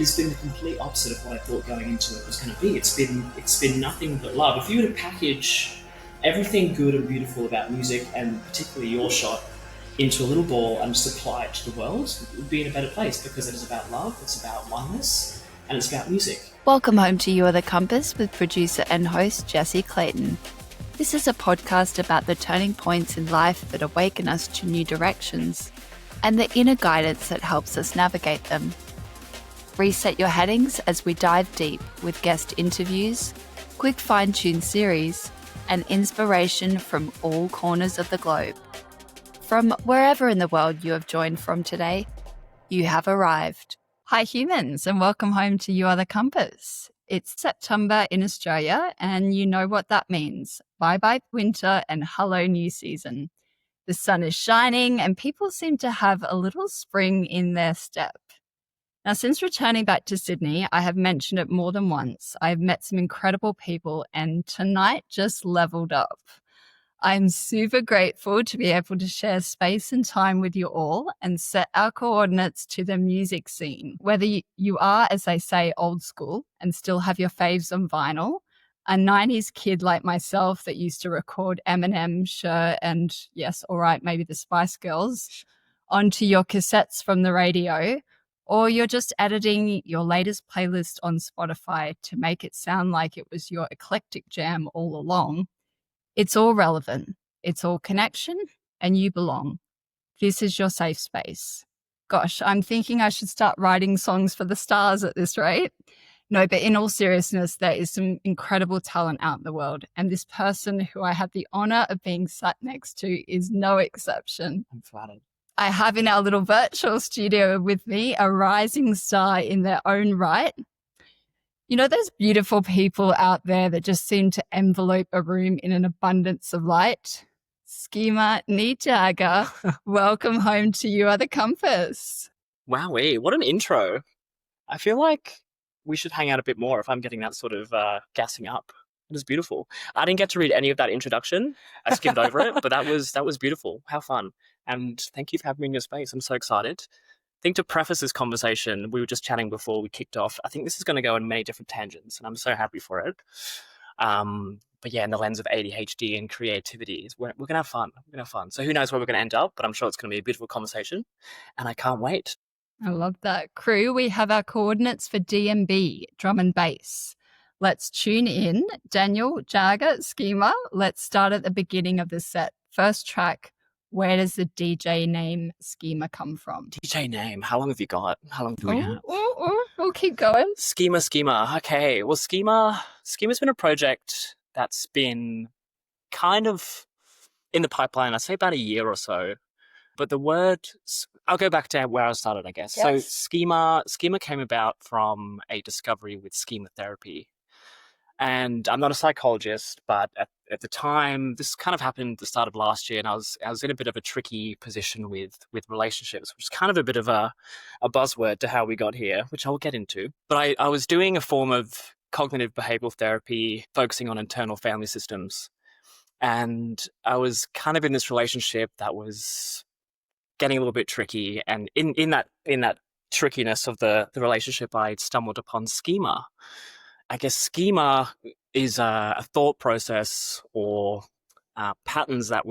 has been the complete opposite of what I thought going into it was going to be. It's been nothing but love. If you were to package everything good and beautiful about music, and particularly your shot, into a little ball and just apply it to the world, it would be in a better place, because it is about love, it's about oneness, and it's about music. Welcome home to You Are the Compass with producer and host Jessie Clayton. This is a podcast about the turning points in life that awaken us to new directions and the inner guidance that helps us navigate them. Reset your headings as we dive deep with guest interviews, quick fine-tuned series, and inspiration from all corners of the globe. From wherever in the world you have joined from today, you have arrived. Hi humans, and welcome home to You Are the Compass. It's September in Australia, and you know what that means. Bye-bye winter and hello new season. The sun is shining and people seem to have a little spring in their step. Now, since returning back to Sydney, I have mentioned it more than once. I have met some incredible people, and tonight just leveled up. I'm super grateful to be able to share space and time with you all and set our coordinates to the music scene. Whether you are, as they say, old school and still have your faves on vinyl, a 90s kid like myself that used to record Eminem, Cher, and yes, all right, maybe the Spice Girls onto your cassettes from the radio, or you're just editing your latest playlist on Spotify to make it sound like it was your eclectic jam all along. It's all relevant, it's all connection, and you belong. This is your safe space. Gosh, I'm thinking I should start writing songs for the stars at this rate. No, but in all seriousness, there is some incredible talent out in the world, and this person who I have the honor of being sat next to is no exception. I'm flattered. I have in our little virtual studio with me a rising star in their own right. You know, there's beautiful people out there that just seem to envelope a room in an abundance of light. Skēma, Jagger, welcome home to You Are the Compass. Wowee, what an intro. I feel like we should hang out a bit more if I'm getting that sort of gassing up. It was beautiful. I didn't get to read any of that introduction. I skimmed over it, but that was beautiful. How fun. And thank you for having me in your space. I'm so excited. I think to preface this conversation, we were just chatting before we kicked off. I think this is going to go in many different tangents, and I'm so happy for it. But yeah, in the lens of ADHD and creativity, we're going to have fun. We're going to have fun. So who knows where we're going to end up, but I'm sure it's going to be a beautiful conversation, and I can't wait. I love that. Crew, we have our coordinates for DMB, drum and bass. Let's tune in. Daniel, Jagger, Skēma, let's start at the beginning of the set. First track, where does the DJ name Skēma come from? DJ name, how long have you got? How long do we have? We'll keep going. Skēma. Okay, well, Skēma's been a project that's been kind of in the pipeline, I'd say about a year or so. But the word, I'll go back to where I started, I guess. Yes. So Skēma came about from a discovery with schema therapy. And I'm not a psychologist, but at the time, this kind of happened at the start of last year, and I was in a bit of a tricky position with relationships, which is kind of a bit of a buzzword to how we got here, which I'll get into. But I was doing a form of cognitive behavioral therapy focusing on internal family systems. And I was kind of in this relationship that was getting a little bit tricky. And in that trickiness of the relationship, I stumbled upon Skēma. I guess schema is a thought process or patterns that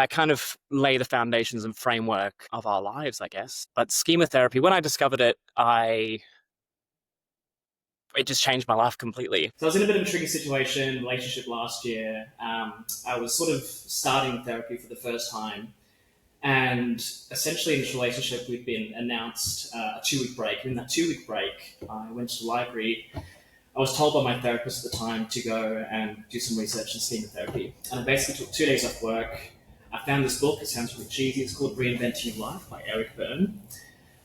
kind of lay the foundations and framework of our lives, I guess. But schema therapy, when I discovered it, it just changed my life completely. So I was in a bit of a tricky relationship last year. I was sort of starting therapy for the first time. And essentially in this relationship, we'd been announced a 2-week break. And in that 2-week break, I went to the library. I was told by my therapist at the time to go and do some research in schema therapy. And I basically took 2 days off work. I found this book. It sounds really cheesy. It's called Reinventing Your Life by Eric Berne.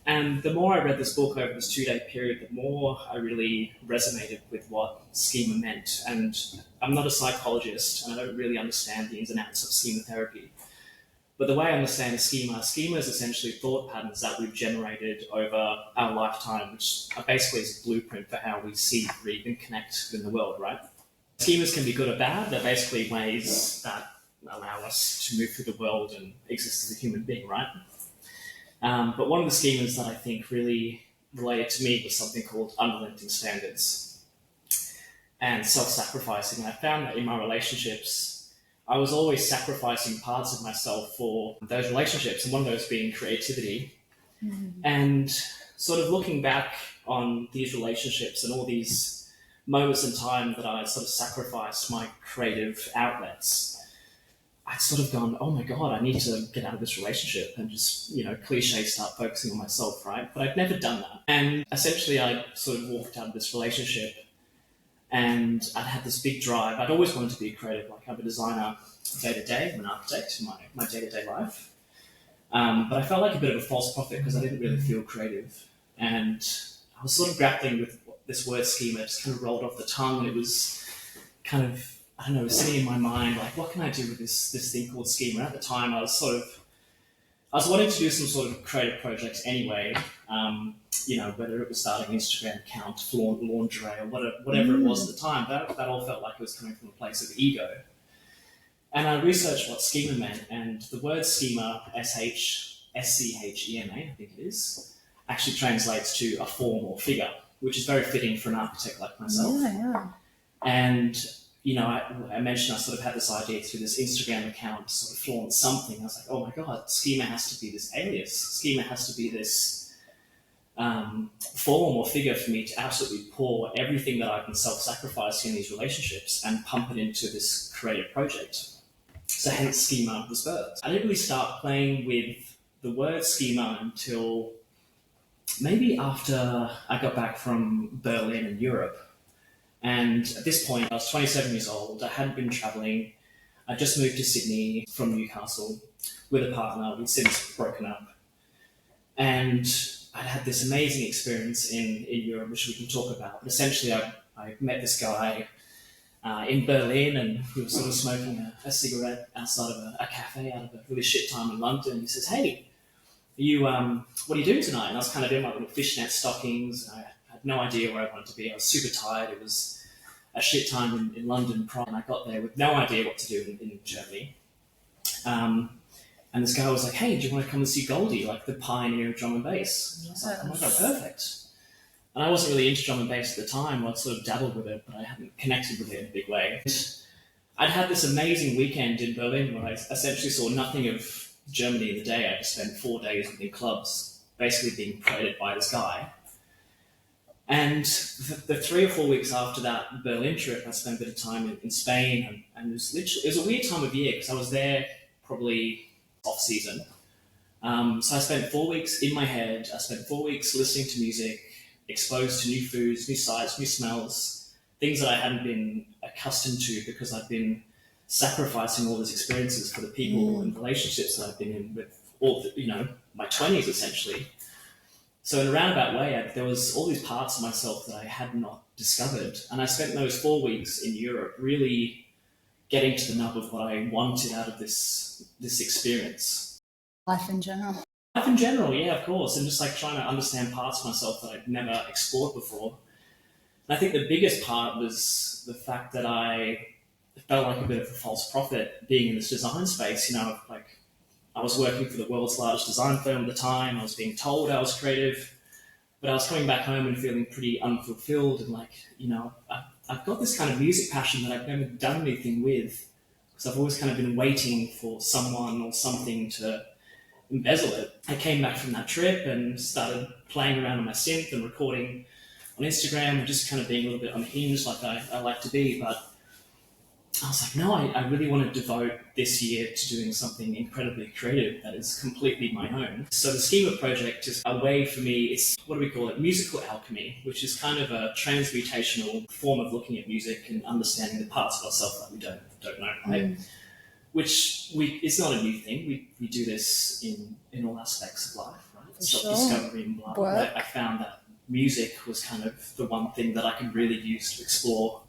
And the more I read this book over this 2-day period, the more I really resonated with what schema meant. And I'm not a psychologist, and I don't really understand the ins and outs of schema therapy. But the way I understand schema is essentially thought patterns that we've generated over our lifetime, which are basically is a blueprint for how we see, read, and connect in the world, right? Schemas can be good or bad. They're basically ways that allow us to move through the world and exist as a human being, right? But one of the schemas that I think really related to me was something called unrelenting standards and self-sacrificing. And I found that in my relationships, I was always sacrificing parts of myself for those relationships, and one of those being creativity. And sort of looking back on these relationships and all these moments in time that I sort of sacrificed my creative outlets, I'd sort of gone, oh my God, I need to get out of this relationship and just, cliche, start focusing on myself, right? But I'd never done that. And essentially I sort of walked out of this relationship and I'd had this big drive. I'd always wanted to be creative. Like, I'm a designer day to day, I'm an architect in my day-to-day life. But I felt like a bit of a false prophet because I didn't really feel creative. And I was sort of grappling with this word schema, just kind of rolled off the tongue, and it was kind of, I don't know, sitting in my mind, like, what can I do with this thing called schema? At the time, I was wanting to do some sort of creative projects anyway, whether it was starting an Instagram account, flaunt lingerie, or whatever it was at the time. That all felt like it was coming from a place of ego. And I researched what schema meant, and the word schema, S-H-S-C-H-E-M-A, I think it is, actually translates to a form or figure, which is very fitting for an architect like myself. Yeah. And, I mentioned I sort of had this idea through this Instagram account to sort of flaunt something. I was like, oh my God, schema has to be this alias. Schema has to be this form or figure for me to absolutely pour everything that I've been self-sacrificing in these relationships and pump it into this creative project. So hence schema was birthed. I didn't really start playing with the word schema until maybe after I got back from Berlin in Europe. And at this point, I was 27 years old. I hadn't been traveling. I just moved to Sydney from Newcastle with a partner. We'd since broken up. And I'd had this amazing experience in Europe, which we can talk about. But essentially, I met this guy in Berlin, and we were sort of smoking a cigarette outside of a cafe out of a really shit time in London. He says, hey, what are you doing tonight? And I was kind of in my little fishnet stockings. I had no idea where I wanted to be. I was super tired. It was a shit time in London prior, and I got there with no idea what to do in Germany. And this guy was like, hey, do you want to come and see Goldie, like the pioneer of drum and bass? And I was like, oh my God, perfect. And I wasn't really into drum and bass at the time. I'd sort of dabbled with it, but I hadn't connected with it in a big way. I'd had this amazing weekend in Berlin where I essentially saw nothing of Germany in the day. I just spent 4 days in clubs, basically being paraded by this guy. And the 3 or 4 weeks after that Berlin trip, I spent a bit of time in Spain, and it was a weird time of year because I was there probably off season. So I spent 4 weeks in my head. I spent 4 weeks listening to music, exposed to new foods, new sights, new smells, things that I hadn't been accustomed to because I'd been sacrificing all these experiences for the people and relationships that I've been in with all my 20s essentially. So in a roundabout way, there was all these parts of myself that I had not discovered. And I spent those 4 weeks in Europe really getting to the nub of what I wanted out of this experience. Life in general. Life in general, yeah, of course. And just like trying to understand parts of myself that I'd never explored before. And I think the biggest part was the fact that I felt like a bit of a false prophet being in this design space. Like I was working for the world's largest design firm at the time. I was being told I was creative, but I was coming back home and feeling pretty unfulfilled. And like, I've got this kind of music passion that I've never done anything with because I've always kind of been waiting for someone or something to embezzle it. I came back from that trip and started playing around on my synth and recording on Instagram and just kind of being a little bit unhinged like I like to be. But I was like, no, I really want to devote this year to doing something incredibly creative that is completely my own. So the Schema project is a way for me, it's, what do we call it? Musical alchemy, which is kind of a transmutational form of looking at music and understanding the parts of ourselves that we don't know, right? Which it's not a new thing. We do this in all aspects of life, right? Self-discovery and blah, blah, blah. I found that music was kind of the one thing that I could really use to explore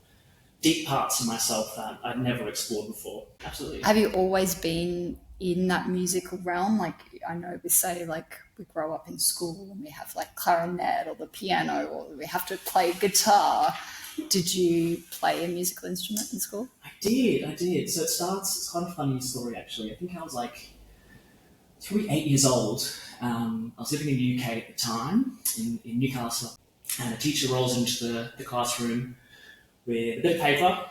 deep parts of myself that I'd never explored before. Absolutely. Have you always been in that musical realm? Like, I know we say, like, we grow up in school and we have like clarinet or the piano, or we have to play guitar. Did you play a musical instrument in school? I did. So it's kind of a funny story actually. I think I was like probably 8 years old. I was living in the UK at the time, in Newcastle, and a teacher rolls into the classroom with a bit of paper,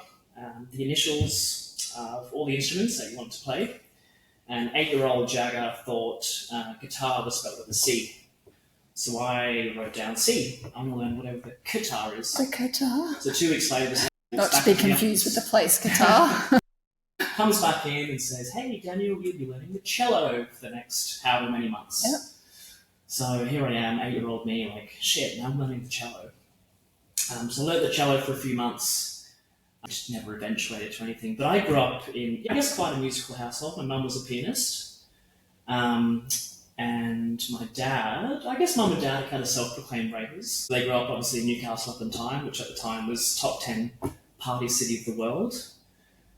the initials of all the instruments that you want to play, and 8-year-old Jagger thought guitar was spelled with a C. So I wrote down C. I'm going to learn whatever the guitar is. The guitar. So 2 weeks later, not to be confused with the place guitar. Comes back in and says, "Hey, Daniel, you'll be learning the cello for the next however many months." Yep. So here I am, 8-year-old me, like, shit, now I'm learning the cello. So I learned the cello for a few months. I just never eventuated to anything. But I grew up in, I guess, quite a musical household. My mum was a pianist. And my dad, I guess mum and dad are kind of self-proclaimed ravers. They grew up obviously in Newcastle upon Tyne, which at the time was top 10 party city of the world.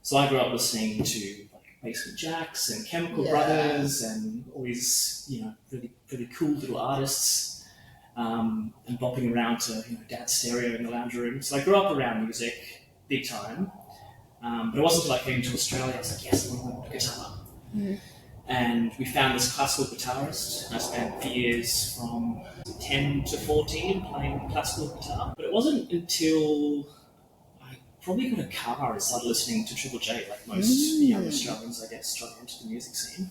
So I grew up listening to like Basement Jaxx and Chemical Brothers and all these, really, really cool little artists, and bopping around to, dad's stereo in the lounge room. So I grew up around music, big time. But it wasn't until I came to Australia, I was like, yes, I want to learn guitar. Mm. And we found this classical guitarist. I spent a few years from 10 to 14 playing classical guitar. But it wasn't until I probably got a car and started listening to Triple J, like most young Australians, I guess, trying to enter the music scene.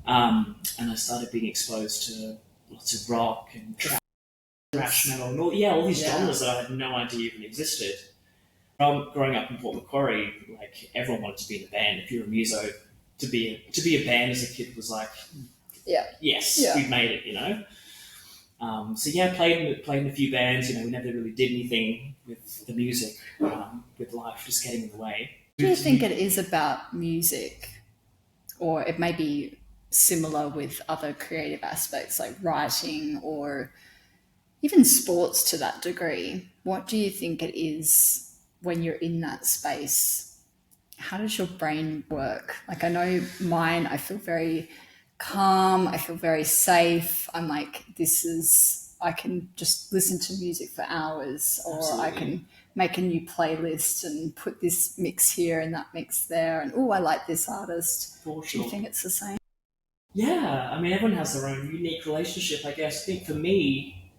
And I started being exposed to lots of rock and thrash metal and all these genres that I had no idea even existed. Growing up in Port Macquarie, like everyone wanted to be in a band. If you're a muso, to be a band as a kid was like, we've made it, played in a few bands. We never really did anything with the music, with life just getting in the way. Do you think it is about music, or it may be similar with other creative aspects like writing or even sports to that degree? What do you think it is when you're in that space? How does your brain work? Like, I know mine, I feel very calm. I feel very safe. I'm like, I can just listen to music for hours, or Absolutely. I can make a new playlist and put this mix here and that mix there. And, I like this artist. For sure. Do you think it's the same? Yeah. I mean, everyone has their own unique relationship, I guess. I think for me,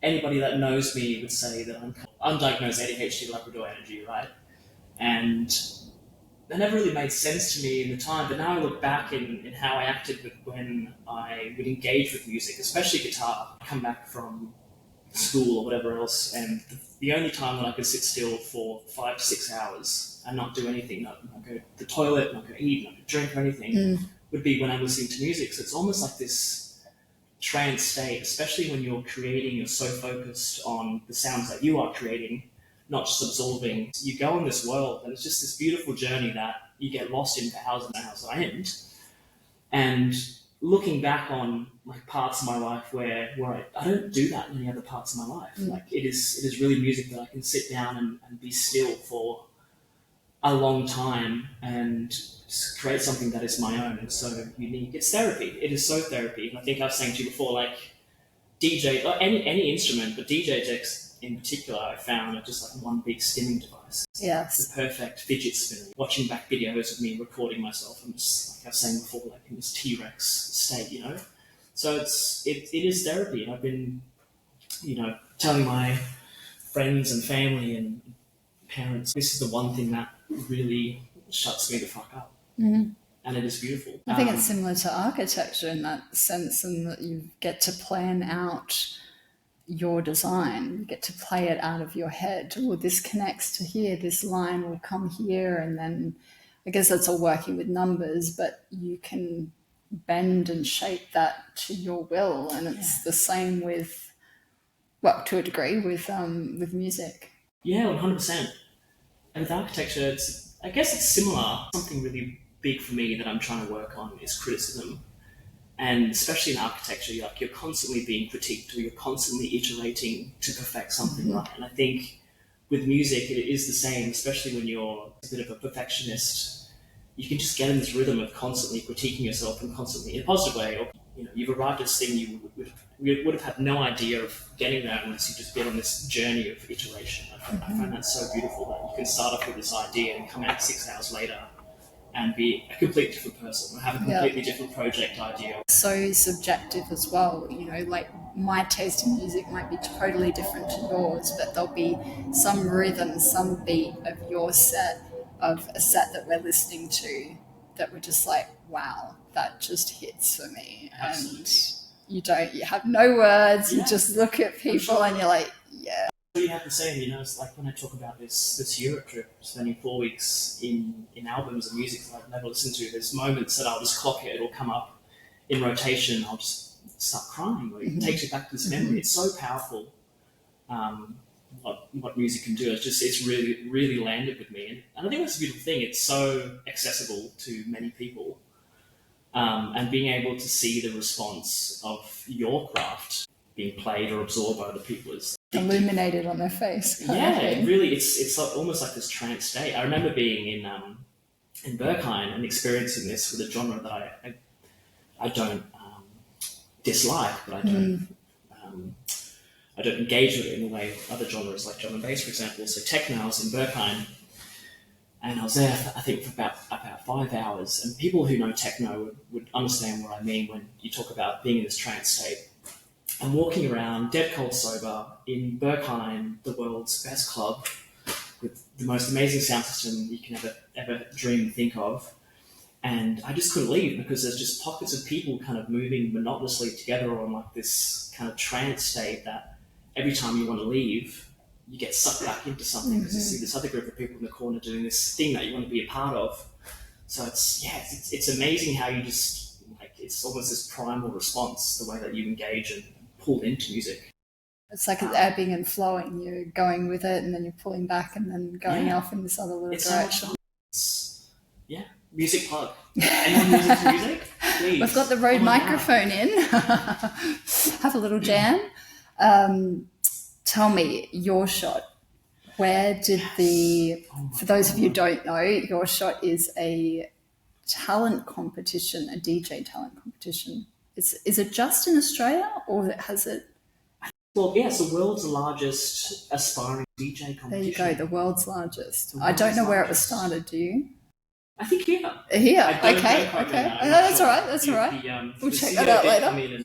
anybody that knows me would say that I'm undiagnosed ADHD Labrador energy, right? And that never really made sense to me in the time, but now I look back in how I acted when I would engage with music, especially guitar. I come back from school or whatever else, and the only time that I could sit still for 5 to 6 hours and not do anything, not go to the toilet, not go eat, not go drink or anything, would be when I'm listening to music. So it's almost like this trance state, especially when you're creating, you're so focused on the sounds that you are creating, not just absorbing. You go in this world and it's just this beautiful journey that you get lost in for hours and hours on end. And looking back on like parts of my life where I don't do that in any other parts of my life. Like it is really music that I can sit down and be still for a long time and just create something that is my own and so unique. It's therapy. It is so therapy. And I think I was saying to you before, like DJ, or any instrument, but DJ decks in particular, I found are just like one big stimming device. Yes. It's the perfect fidget spinner. Watching back videos of me recording myself, I'm just, like I was saying before, like in this T-Rex state, So it is therapy. And I've been, telling my friends and family and parents, this is the one thing that really shuts me the fuck up. Mm-hmm. And it is beautiful. I think it's similar to architecture in that sense, in that you get to plan out your design, you get to play it out of your head. This connects to here, this line will come here, and then I guess that's all working with numbers, but you can bend and shape that to your will. And it's the same with, to a degree, with music. Yeah, 100%. And with architecture, I guess it's similar. Something really big for me that I'm trying to work on is criticism. And especially in architecture, you're constantly being critiqued, or you're constantly iterating to perfect something right. And I think with music, it is the same, especially when you're a bit of a perfectionist. You can just get in this rhythm of constantly critiquing yourself and constantly, in a positive way, or you've arrived at this thing you would have had no idea of getting there unless you just been on this journey of iteration. I find that so beautiful that you can start off with this idea and come out 6 hours later and be a completely different person or have a completely different project idea. So subjective as well, you know, like my taste in music might be totally different to yours, but there'll be some rhythm, some beat of your set, of a set that we're listening to that we're just like, wow, that just hits for me. Absolutely. And you have no words, you just look at people and you're like, yeah. You have the same, you know, it's like when I talk about this Europe trip, spending 4 weeks in albums and music that I've never listened to, there's moments that I'll just clock it, it'll come up in rotation, I'll just start crying. Like, it takes you back to this memory. It's so powerful what music can do. It's really, really landed with me. And I think that's a beautiful thing. It's so accessible to many people. And being able to see the response of your craft being played or absorbed by other people is illuminated on their face. Yeah, it really, it's like, almost like this trance state. I remember being in Berkheim and experiencing this with a genre that I don't dislike, but I don't engage with it in the way other genres like drum and bass, for example. So techno, I was in Berkheim, and I was there, I think, for about 5 hours. And people who know techno would understand what I mean when you talk about being in this trance state. I'm walking around, dead cold sober, in Berkheim, the world's best club, with the most amazing sound system you can ever dream and think of. And I just couldn't leave because there's just pockets of people kind of moving monotonously together on like this kind of trance state that every time you want to leave, you get sucked back into something because you see this other group of people in the corner doing this thing that you want to be a part of. So it's amazing how you just, like, it's almost this primal response, the way that you engage and pull into music. It's like it's ebbing and flowing. You're going with it and then you're pulling back and then going off in this other little direction. Music plug. Anyone listening to music? Please. We've got the Rode microphone in. Have a little jam. Tell me, Your Shot. Where did for those of you who don't know, Your Shot is a talent competition, a DJ talent competition. Is it just in Australia or has it? Well, yeah, it's the world's largest aspiring DJ competition. There you go, the world's largest. I don't know where it was started, do you? I think here. Here, okay. No, that's all right, that's all right. We'll check that out later.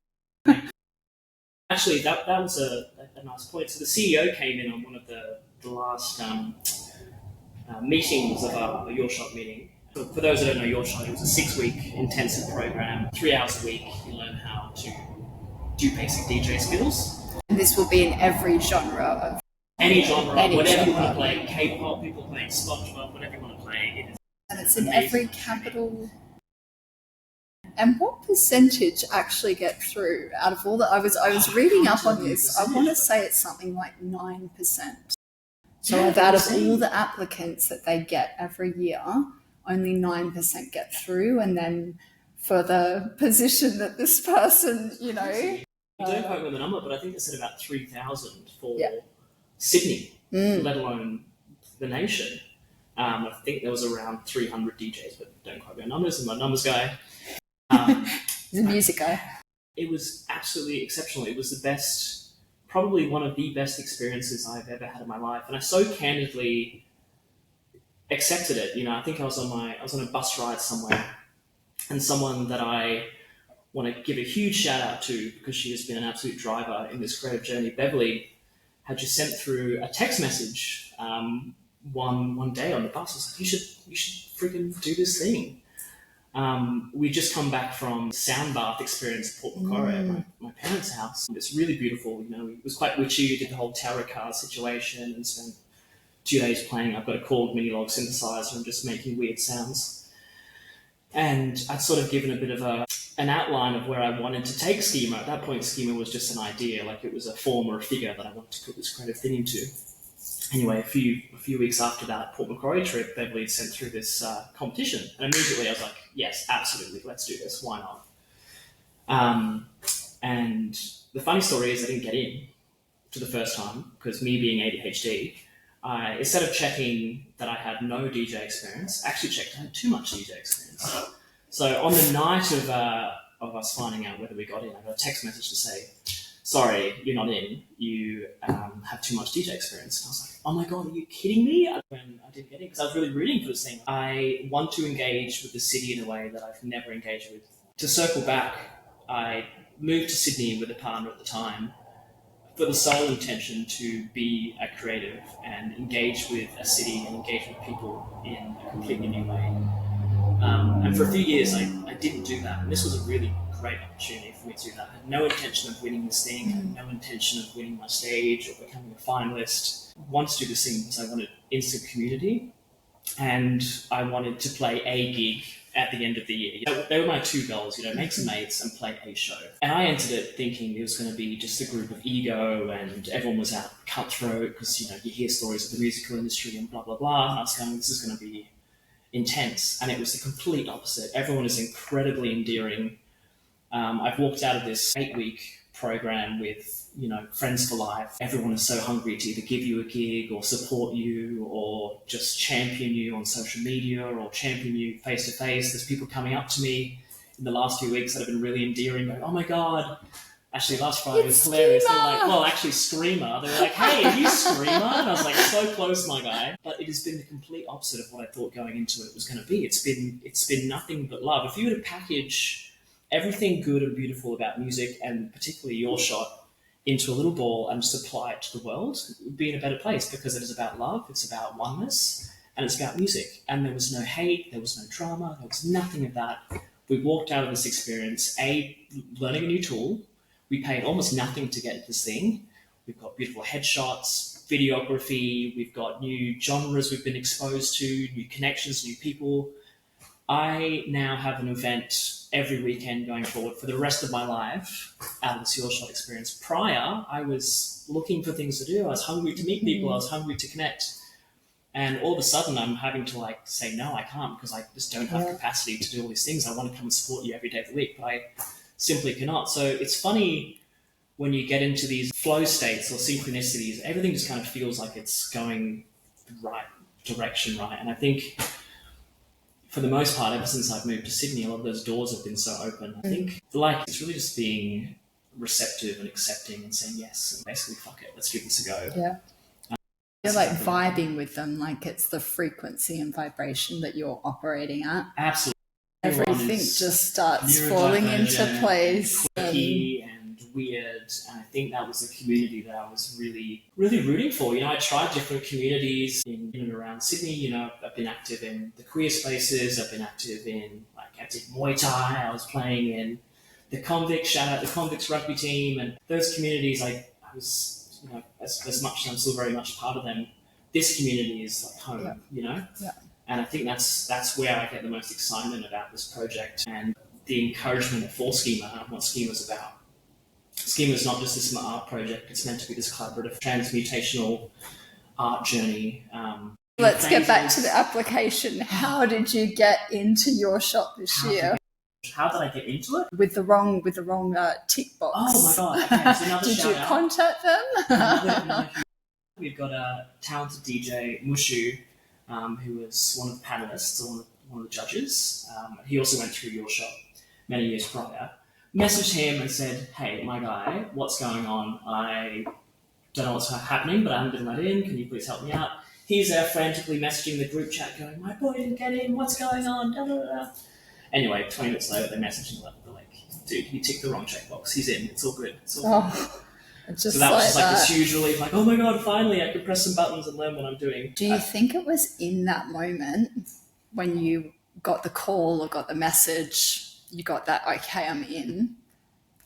Actually, that was a nice point. So the CEO came in on one of the last meetings of our Your Shot meeting. For those that don't know Your Shot, it was a 6-week intensive program, 3 hours a week. You learn how to do basic DJ skills. And this will be in every genre of any genre, whatever you want to play. K-pop, people playing SpongeBob, whatever you want to play. It is. And it's in every capital. And what percentage actually get through out of all that? I was reading up on this. I want to say it's something like 9%. So out of all the applicants that they get every year, only 9% get through. And then for the position that this person, you know. I don't quite remember the number, but I think they said about 3,000 for Sydney, let alone the nation. I think there was around 300 DJs, but don't quote me on numbers. I'm not a numbers guy. He's a music guy. It was absolutely exceptional. It was the best, probably one of the best experiences I've ever had in my life. And I so candidly accepted it. You know, I think I was on a bus ride somewhere, and someone that I want to give a huge shout out to because she has been an absolute driver in this creative journey, Beverly, had just sent through a text message one day on the bus. I was like, you should freaking do this thing. We just come back from sound bath experience at Port Macquarie at my parents' house. It's really beautiful. You know, it was quite witchy. We did the whole tarot card situation and spent 2 days playing. I've got a Korg mini log synthesizer and just making weird sounds. And I'd sort of given a bit of an outline of where I wanted to take Schema. At that point, Schema was just an idea, like it was a form or a figure that I wanted to put this creative thing into. Anyway, a few weeks after that Port Macquarie trip, Beverly had sent through this competition, and immediately I was like, yes, absolutely, let's do this, why not? And the funny story is I didn't get in for the first time, because me being ADHD, instead of checking that I had no DJ experience, I actually checked I had too much DJ experience. So on the night of us finding out whether we got in, I got a text message to say, sorry, you're not in, you have too much DJ experience. And I was like, oh my God, are you kidding me? When I didn't get it, because I was really rooting for this thing. I want to engage with the city in a way that I've never engaged with. To circle back, I moved to Sydney with a partner at the time for the sole intention to be a creative and engage with a city and engage with people in a completely new way. And for a few years, I didn't do that. And this was a really great opportunity for me to do that. I had no intention of winning this thing. I had no intention of winning my stage or becoming a finalist. I wanted to do this thing because I wanted instant community. And I wanted to play a gig at the end of the year. They were my two goals, make some mates and play a show. And I entered it thinking it was going to be just a group of ego and everyone was out cutthroat because, you hear stories of the musical industry and blah, blah, blah. And I was going, this is going to be intense. And it was the complete opposite. Everyone is incredibly endearing. I've walked out of this 8-week program with, friends for life. Everyone is so hungry to either give you a gig or support you or just champion you on social media or champion you face to face. There's people coming up to me in the last few weeks that have been really endearing, going, oh my God. Actually, last Friday was hilarious. They were like, Screamer. They were like, hey, are you Screamer? And I was like, so close, my guy. But it has been the complete opposite of what I thought going into it was going to be. It's been nothing but love. If you were to package everything good and beautiful about music, and particularly your shot, into a little ball and just apply it to the world, it would be in a better place because it is about love, it's about oneness, and it's about music. And there was no hate, there was no drama, there was nothing of that. We walked out of this experience, learning a new tool. We paid almost nothing to get this thing. We've got beautiful headshots, videography, we've got new genres we've been exposed to, new connections, new people. I now have an event every weekend going forward for the rest of my life out of this Your Shot experience. Prior, I was looking for things to do. I was hungry to meet people. I was hungry to connect. And all of a sudden, I'm having to say, no, I can't because I just don't have capacity to do all these things. I want to come and support you every day of the week, but I simply cannot. So it's funny when you get into these flow states or synchronicities, everything just kind of feels like it's going the right direction, right? And I think for the most part, ever since I've moved to Sydney, a lot of those doors have been so open. I think it's really just being receptive and accepting and saying yes, and basically, fuck it, let's give this a go. Yeah. You're vibing with them, it's the frequency and vibration that you're operating at. Absolutely. Everything just starts falling into place. Quirky and weird. And I think that was a community that I was really, really rooting for. I tried different communities in and around Sydney. I've been active in the queer spaces. I've been active in, I did Muay Thai. I was playing in the Convicts, shout out the Convicts rugby team. And those communities, I was, as much as I'm still very much a part of them, this community is home, Yeah. And I think that's where I get the most excitement about this project and the encouragement for Schema and what Schema's about. Schema is not just this art project, it's meant to be this collaborative, transmutational art journey. Let's get back to the application. How did you get into Your Shot this year? How did I get into it? With the wrong tick box. Oh my God. Okay, so another did you contact them? We've got a talented DJ, Mushu, who was one of the panelists, or one of the judges. He also went through Your Shot many years prior. Messaged him and said, hey, my guy, what's going on? I don't know what's happening, but I haven't been let in. Can you please help me out? He's there frantically messaging the group chat going, my boy didn't get in. What's going on? Da, da, da. Anyway, 20 minutes later, they messaged him like, dude, you ticked the wrong checkbox. He's in. It's all good. It's all good. So that was just this huge relief, oh my God, finally I can press some buttons and learn what I'm doing. Do you think it was in that moment when you got the call or got the message, you got that, okay, I'm in,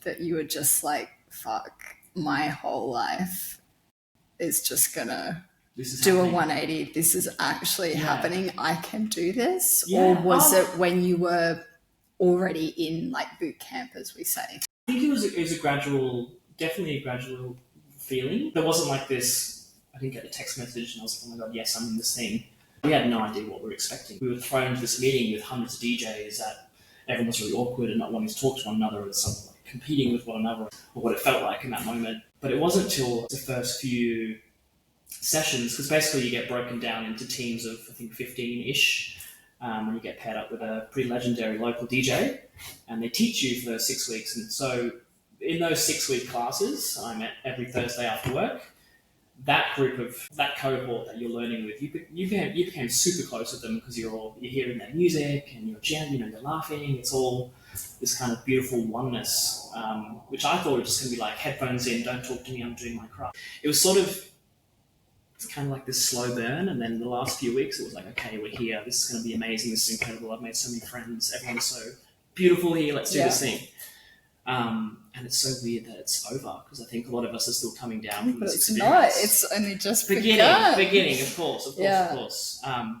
that you were just fuck, my whole life is just gonna do a 180. This is actually happening. I can do this. Yeah. Or was it when you were already in boot camp, as we say? I think it was definitely a gradual feeling. There wasn't this, I didn't get a text message and I was like, oh my God, yes, I'm in this thing. We had no idea what we were expecting. We were thrown into this meeting with hundreds of DJs that everyone was really awkward and not wanting to talk to one another and someone competing with one another, or what it felt like in that moment. But it wasn't until the first few sessions, because basically you get broken down into teams of, I think, 15-ish, and you get paired up with a pretty legendary local DJ, and they teach you for those 6 weeks. And so in those 6-week classes, I met every Thursday after work. that group of that cohort that you're learning with, you became super close with them because you're hearing their music and you're jamming, you're laughing. It's all this kind of beautiful oneness, which I thought was just going to be like headphones in, don't talk to me, I'm doing my craft. It was sort of, it's kind of like this slow burn, and then the last few weeks it was like, okay, we're here, this is going to be amazing, this is incredible, I've made so many friends, everyone's so beautiful here, let's do this thing. And it's so weird that it's over, because I think a lot of us are still coming down from this experience. It's only just beginning, of course.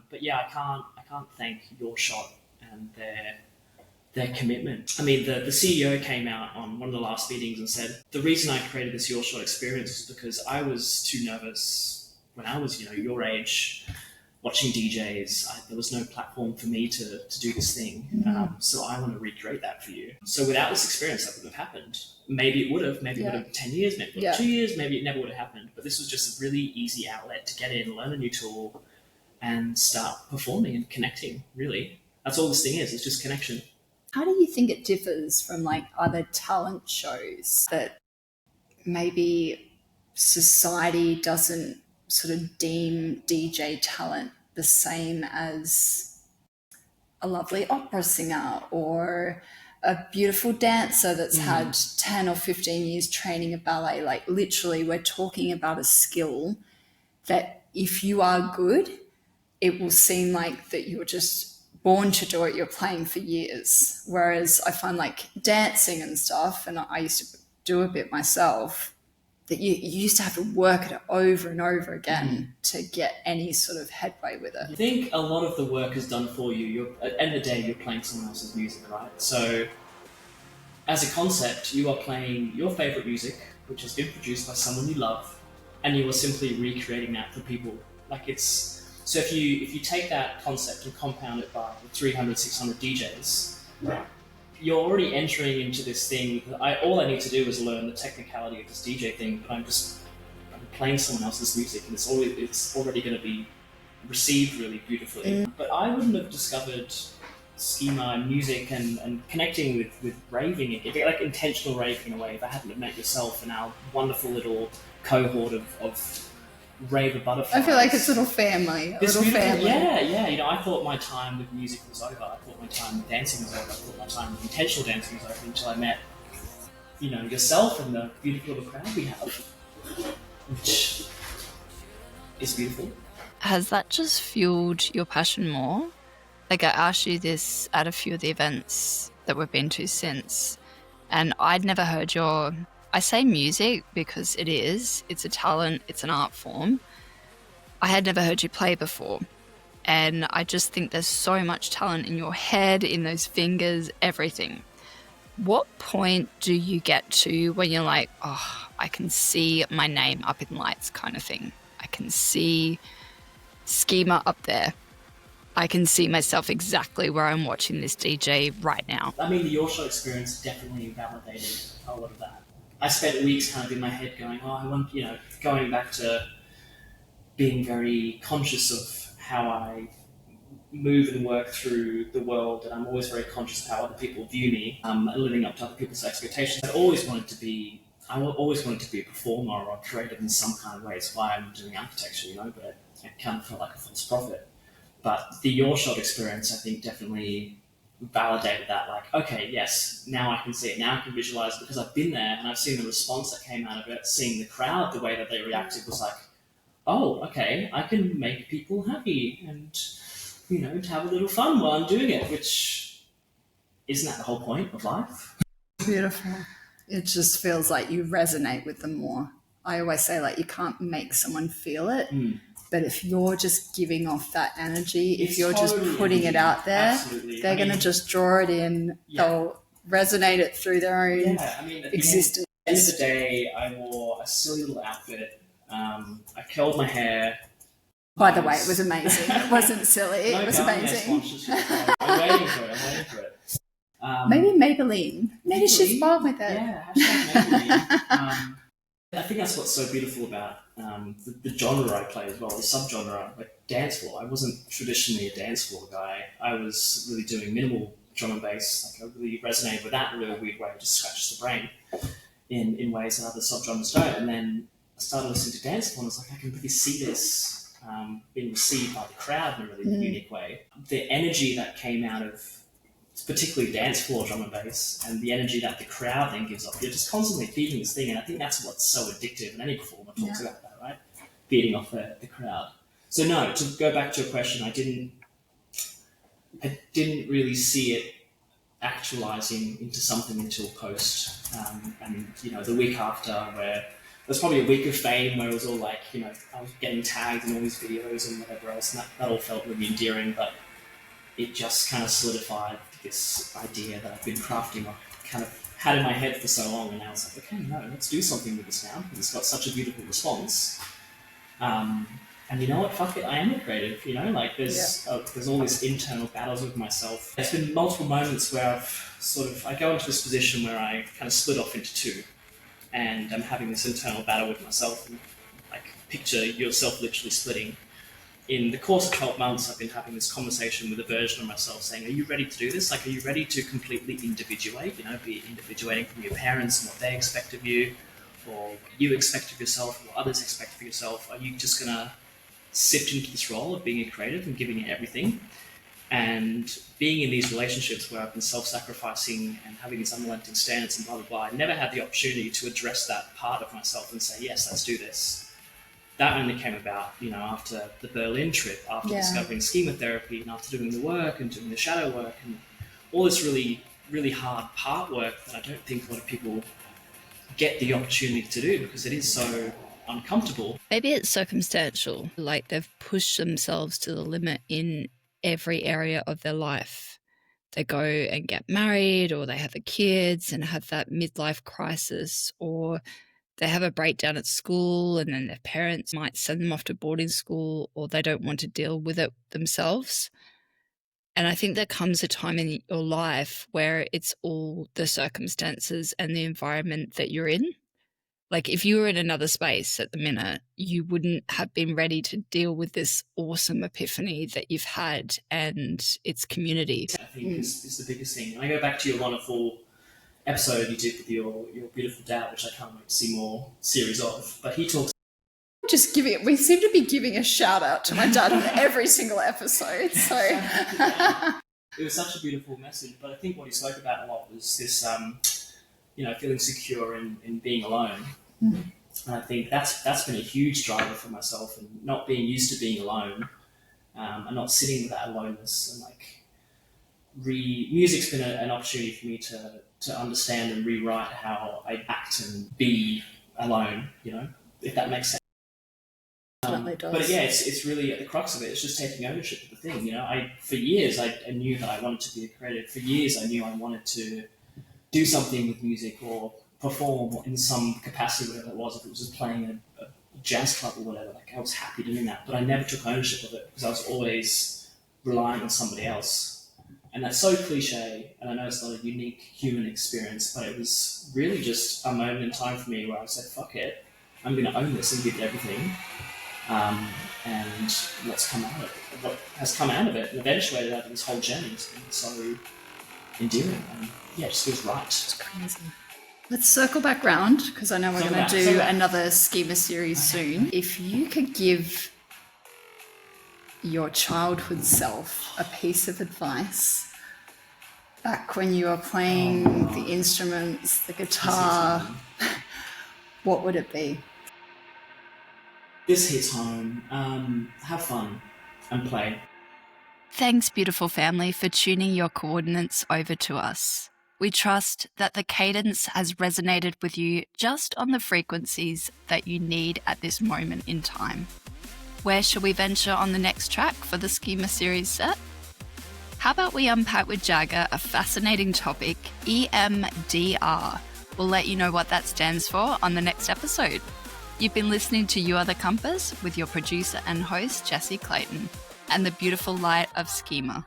But yeah, I can't thank Your Shot and their commitment. I mean, the CEO came out on one of the last meetings and said, the reason I created this Your Shot experience is because I was too nervous when I was, your age, watching DJs. There was no platform for me to do this thing. So I want to recreate that for you. So without this experience, that wouldn't have happened. Maybe it would have, maybe it would have been 10 years, maybe it would have 2 years, maybe it never would have happened. But this was just a really easy outlet to get in, learn a new tool, and start performing and connecting, really. That's all this thing is, it's just connection. How do you think it differs from like other talent shows that maybe society doesn't sort of deem DJ talent the same as a lovely opera singer or a beautiful dancer that's had 10 or 15 years training a ballet? Like literally we're talking about a skill that if you are good, it will seem like that you're just born to do it, you're playing for years. Whereas I find like dancing and stuff, and I used to do a bit myself, that you used to have to work at it over and over again to get any sort of headway with it. I think a lot of the work is done for you. At the end of the day, you're playing someone else's music, right? So as a concept, you are playing your favorite music, which has been produced by someone you love, and you are simply recreating that for people. So if you take that concept and compound it by 300, 600 DJs, you're already entering into this thing. All I need to do is learn the technicality of this DJ thing, but I'm playing someone else's music, and it's already going to be received really beautifully. But I wouldn't have discovered schema and music and connecting with raving, like intentional raving in a way, if I hadn't met yourself and our wonderful little cohort of raver butterflies. I feel like it's a little family. Yeah. I thought my time with music was over. I thought my time with dancing was over. I thought my time with intentional dancing was over until I met, yourself and the beautiful little crowd we have, which is beautiful. Has that just fueled your passion more? Like I asked you this at a few of the events that we've been to since, and I'd never heard I say music because it's a talent, it's an art form. I had never heard you play before. And I just think there's so much talent in your head, in those fingers, everything. What point do you get to when you're like, oh, I can see my name up in lights kind of thing? I can see Skēma up there. I can see myself exactly where I'm watching this DJ right now. I mean, the Your Shot experience definitely validated a lot of that. I spent weeks kind of in my head going, I want, going back to being very conscious of how I move and work through the world, and I'm always very conscious of how other people view me, living up to other people's expectations. I always wanted to be a performer or creative in some kind of way. It's why I'm doing architecture, but it kind of felt like a false prophet. But the Your Shot experience, I think, definitely validated that. Like, okay, yes, now I can see it. Now I can visualize it because I've been there and I've seen the response that came out of it. Seeing the crowd, the way that they reacted was like, oh, okay, I can make people happy and, to have a little fun while I'm doing it, which isn't that the whole point of life? Beautiful. It just feels like you resonate with them more. I always say, like, you can't make someone feel it. But if you're just giving off that energy, if you're just putting it out there, they're going to just draw it in. Yeah. They'll resonate it through their own existence. At the end of the day, I wore a silly little outfit. I curled my hair. By the way, it was amazing. It wasn't silly. It was amazing. I'm waiting for it. Maybe Maybelline. Maybe she's born with it. Yeah, #Maybelline. I think that's what's so beautiful about the genre I play as well, the subgenre, like dance floor. I wasn't traditionally a dance floor guy. I was really doing minimal drum and bass. Like I really resonated with that in a really weird way. It just scratches the brain in ways that other subgenres don't. And then I started listening to dancehall and I was like, I can really see this being received by the crowd in a really unique way. The energy that came out of particularly dance floor drum and bass, and the energy that the crowd then gives off, you're just constantly feeding this thing, and I think that's what's so addictive, and any performer talks about that, right? Feeding off the crowd. So no, to go back to your question, I didn't really see it actualizing into something until post, and the week after, where there's probably a week of fame where it was all like, I was getting tagged in all these videos and whatever else, and that all felt really endearing, but it just kind of solidified this idea that I've been crafting, or kind of had in my head for so long, and now it's like, okay, no, let's do something with this now, because it's got such a beautiful response. And you know what, fuck it, I am a creative, there's all these internal battles with myself. There's been multiple moments where I go into this position where I kind of split off into two, and I'm having this internal battle with myself, and picture yourself literally splitting. In the course of 12 months, I've been having this conversation with a version of myself saying, are you ready to do this? Are you ready to completely individuate, be individuating from your parents and what they expect of you, or what you expect of yourself, or what others expect of yourself? Are you just going to sift into this role of being a creative and giving it everything? And being in these relationships where I've been self-sacrificing and having this unrelenting stance and blah, blah, blah, I never had the opportunity to address that part of myself and say, yes, let's do this. That only came about, after the Berlin trip, after discovering schema therapy, and after doing the work and doing the shadow work and all this really, really hard part work that I don't think a lot of people get the opportunity to do because it is so uncomfortable. Maybe it's circumstantial, like they've pushed themselves to the limit in every area of their life. They go and get married, or they have the kids and have that midlife crisis, or they have a breakdown at school and then their parents might send them off to boarding school, or they don't want to deal with it themselves. And I think there comes a time in your life where it's all the circumstances and the environment that you're in. Like if you were in another space at the minute, you wouldn't have been ready to deal with this awesome epiphany that you've had and its community. I think is the biggest thing. And I go back to your wonderful episode you did with your beautiful dad, which I can't wait to see more series of. But he talks. We seem to be giving a shout out to my dad on every single episode. So it was such a beautiful message. But I think what he spoke about a lot was this, feeling secure in being alone. Mm-hmm. And I think that's been a huge driver for myself, and not being used to being alone, and not sitting with that aloneness. And music's been an opportunity for me to understand and rewrite how I act and be alone, if that makes sense. But yeah, it's really at the crux of it. It's just taking ownership of the thing. For years I knew that I wanted to be a creative. For years I knew I wanted to do something with music or perform in some capacity, whatever it was. If it was just playing a jazz club or whatever, I was happy doing that. But I never took ownership of it because I was always relying on somebody else. And that's so cliche, and I know it's not a unique human experience, but it was really just a moment in time for me where I said, fuck it, I'm going to own this and give it everything. And what's come out of it, what has come out of it, and eventuated out of this whole journey has been so endearing, and it just feels right. It's crazy. Let's circle back round, because I know we're going to do another schema series soon. If you could give your childhood self a piece of advice back when you were playing the instruments, the guitar, what would it be? This hits home. Have fun and play. Thanks, beautiful family, for tuning your coordinates over to us. We trust that the cadence has resonated with you just on the frequencies that you need at this moment in time. Where shall we venture on the next track for the Schema series set? How about we unpack with Jagger a fascinating topic, EMDR. We'll let you know what that stands for on the next episode. You've been listening to You Are the Compass with your producer and host, Jessie Clayton, and the beautiful light of Schema.